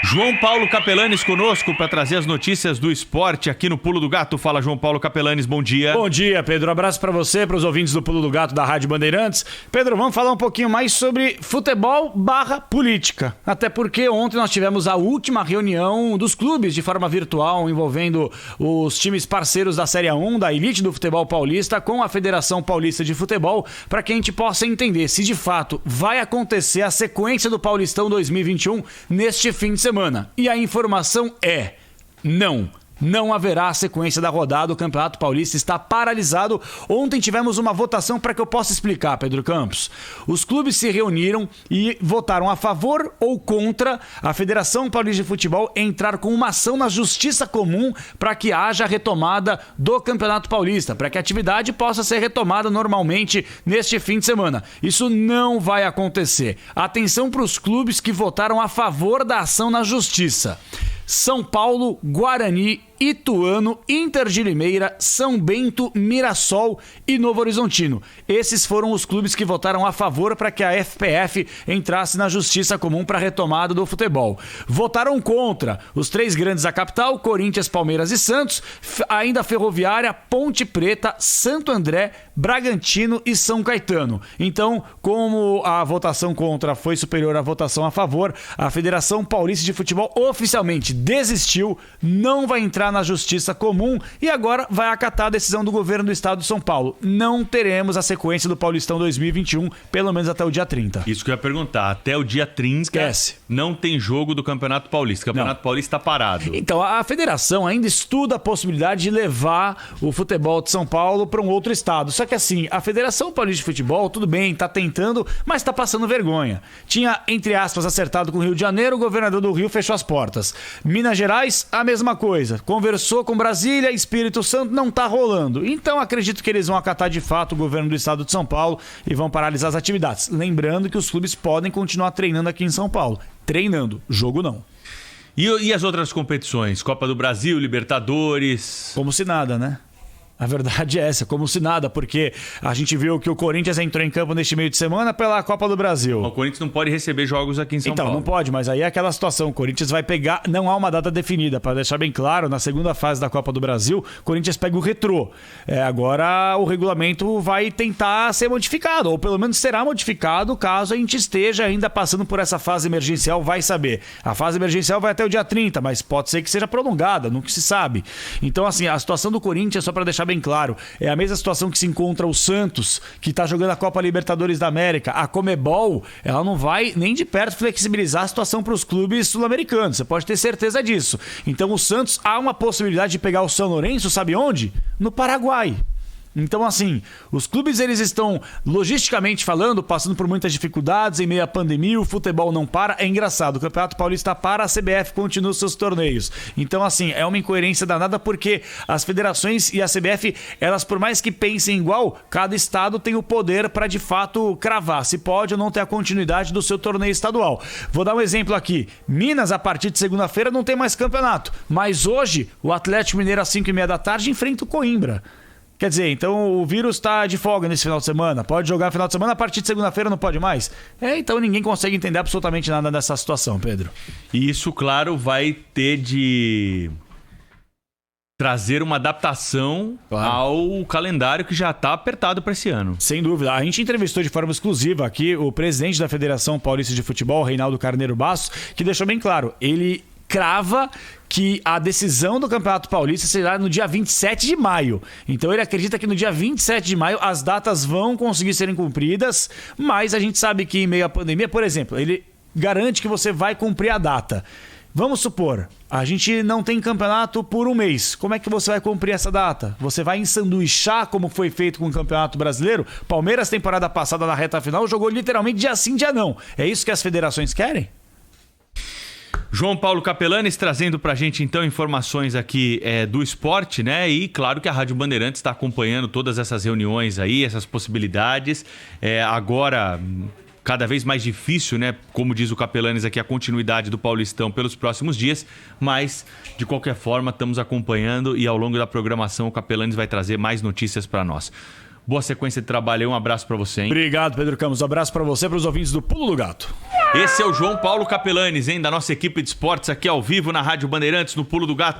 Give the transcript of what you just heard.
João Paulo Capelanes conosco para trazer as notícias do esporte aqui no Pulo do Gato. Fala, João Paulo Capelanes, bom dia. Bom dia, Pedro. Um abraço para você, para os ouvintes do Pulo do Gato da Rádio Bandeirantes. Pedro, vamos falar um pouquinho mais sobre futebol/política. Até porque ontem nós tivemos a última reunião dos clubes de forma virtual envolvendo os times parceiros da Série A1, da elite do futebol paulista, com a Federação Paulista de Futebol, para que a gente possa entender se de fato vai acontecer a sequência do Paulistão 2021 neste fim de semana. E a informação é: não haverá sequência da rodada, o Campeonato Paulista está paralisado. Ontem tivemos uma votação para que eu possa explicar, Pedro Campos. Os clubes se reuniram e votaram a favor ou contra a Federação Paulista de Futebol entrar com uma ação na Justiça Comum para que haja retomada do Campeonato Paulista, para que a atividade possa ser retomada normalmente neste fim de semana. Isso não vai acontecer. Atenção para os clubes que votaram a favor da ação na Justiça: São Paulo, Guarani, Ituano, Inter de Limeira, São Bento, Mirassol e Novo Horizontino. Esses foram os clubes que votaram a favor para que a FPF entrasse na Justiça Comum para a retomada do futebol. Votaram contra os três grandes da capital: Corinthians, Palmeiras e Santos, ainda Ferroviária, Ponte Preta, Santo André, Bragantino e São Caetano. Então, como a votação contra foi superior à votação a favor, a Federação Paulista de Futebol oficialmente desistiu, não vai entrar na Justiça Comum e agora vai acatar a decisão do governo do estado de São Paulo. Não teremos a sequência do Paulistão 2021, pelo menos até o dia 30. Isso que eu ia perguntar, até o dia 30 esquece. Não tem jogo do Campeonato Paulista. O Campeonato Paulista está parado. Então, a federação ainda estuda a possibilidade de levar o futebol de São Paulo para um outro estado. Só que assim, a Federação Paulista de Futebol, tudo bem, está tentando, mas está passando vergonha. Tinha, entre aspas, acertado com o Rio de Janeiro, o governador do Rio fechou as portas. Minas Gerais, a mesma coisa. Conversou com Brasília, Espírito Santo, não tá rolando. Então acredito que eles vão acatar de fato o governo do estado de São Paulo e vão paralisar as atividades. Lembrando que os clubes podem continuar treinando aqui em São Paulo. Treinando, jogo não. E as outras competições? Copa do Brasil, Libertadores? Como se nada, né? A verdade é essa, como se nada, porque a gente viu que o Corinthians entrou em campo neste meio de semana pela Copa do Brasil. O Corinthians não pode receber jogos aqui em São Paulo. Então, não pode, mas aí é aquela situação, o Corinthians vai pegar, não há uma data definida, para deixar bem claro, na segunda fase da Copa do Brasil, o Corinthians pega o Retrô. Agora o regulamento vai tentar ser modificado, ou pelo menos será modificado caso a gente esteja ainda passando por essa fase emergencial, vai saber. A fase emergencial vai até o dia 30, mas pode ser que seja prolongada, nunca se sabe. Então, assim, a situação do Corinthians, só para deixar bem claro, é a mesma situação que se encontra o Santos, que está jogando a Copa Libertadores da América. A Conmebol, ela não vai nem de perto flexibilizar a situação para os clubes sul-americanos, você pode ter certeza disso. Então o Santos, há uma possibilidade de pegar o São Lourenço, sabe onde? No Paraguai. Então, assim, os clubes, eles estão, logisticamente falando, passando por muitas dificuldades em meio à pandemia, o futebol não para. É engraçado, o Campeonato Paulista para, a CBF continua os seus torneios. Então, assim, é uma incoerência danada, porque as federações e a CBF, elas, por mais que pensem igual, cada estado tem o poder para, de fato, cravar se pode ou não ter a continuidade do seu torneio estadual. Vou dar um exemplo aqui. Minas, a partir de segunda-feira, não tem mais campeonato. Mas hoje, o Atlético Mineiro, às 5h30 da tarde, enfrenta o Coimbra. Quer dizer, então o vírus está de folga nesse final de semana. Pode jogar no final de semana, a partir de segunda-feira não pode mais? Então ninguém consegue entender absolutamente nada dessa situação, Pedro. E isso, claro, vai ter de trazer uma adaptação ao calendário que já está apertado para esse ano. Sem dúvida. A gente entrevistou de forma exclusiva aqui o presidente da Federação Paulista de Futebol, Reinaldo Carneiro Bastos, que deixou bem claro, ele crava que a decisão do Campeonato Paulista será no dia 27 de maio. Então ele acredita que no dia 27 de maio as datas vão conseguir serem cumpridas, mas a gente sabe que em meio à pandemia, por exemplo, ele garante que você vai cumprir a data. Vamos supor, a gente não tem campeonato por um mês. Como é que você vai cumprir essa data? Você vai ensanduichar como foi feito com o Campeonato Brasileiro? Palmeiras, temporada passada na reta final, jogou literalmente dia sim, dia não. É isso que as federações querem? João Paulo Capelanes trazendo pra gente então informações aqui do esporte, né? E claro que a Rádio Bandeirantes está acompanhando todas essas reuniões aí, essas possibilidades. Agora, cada vez mais difícil, né? Como diz o Capelanes aqui, a continuidade do Paulistão pelos próximos dias. Mas, de qualquer forma, estamos acompanhando e ao longo da programação o Capelanes vai trazer mais notícias para nós. Boa sequência de trabalho, um abraço para você, hein? Obrigado, Pedro Campos. Um abraço para você, para os ouvintes do Pulo do Gato. Esse é o João Paulo Capelanes, hein, da nossa equipe de esportes aqui ao vivo na Rádio Bandeirantes, no Pulo do Gato.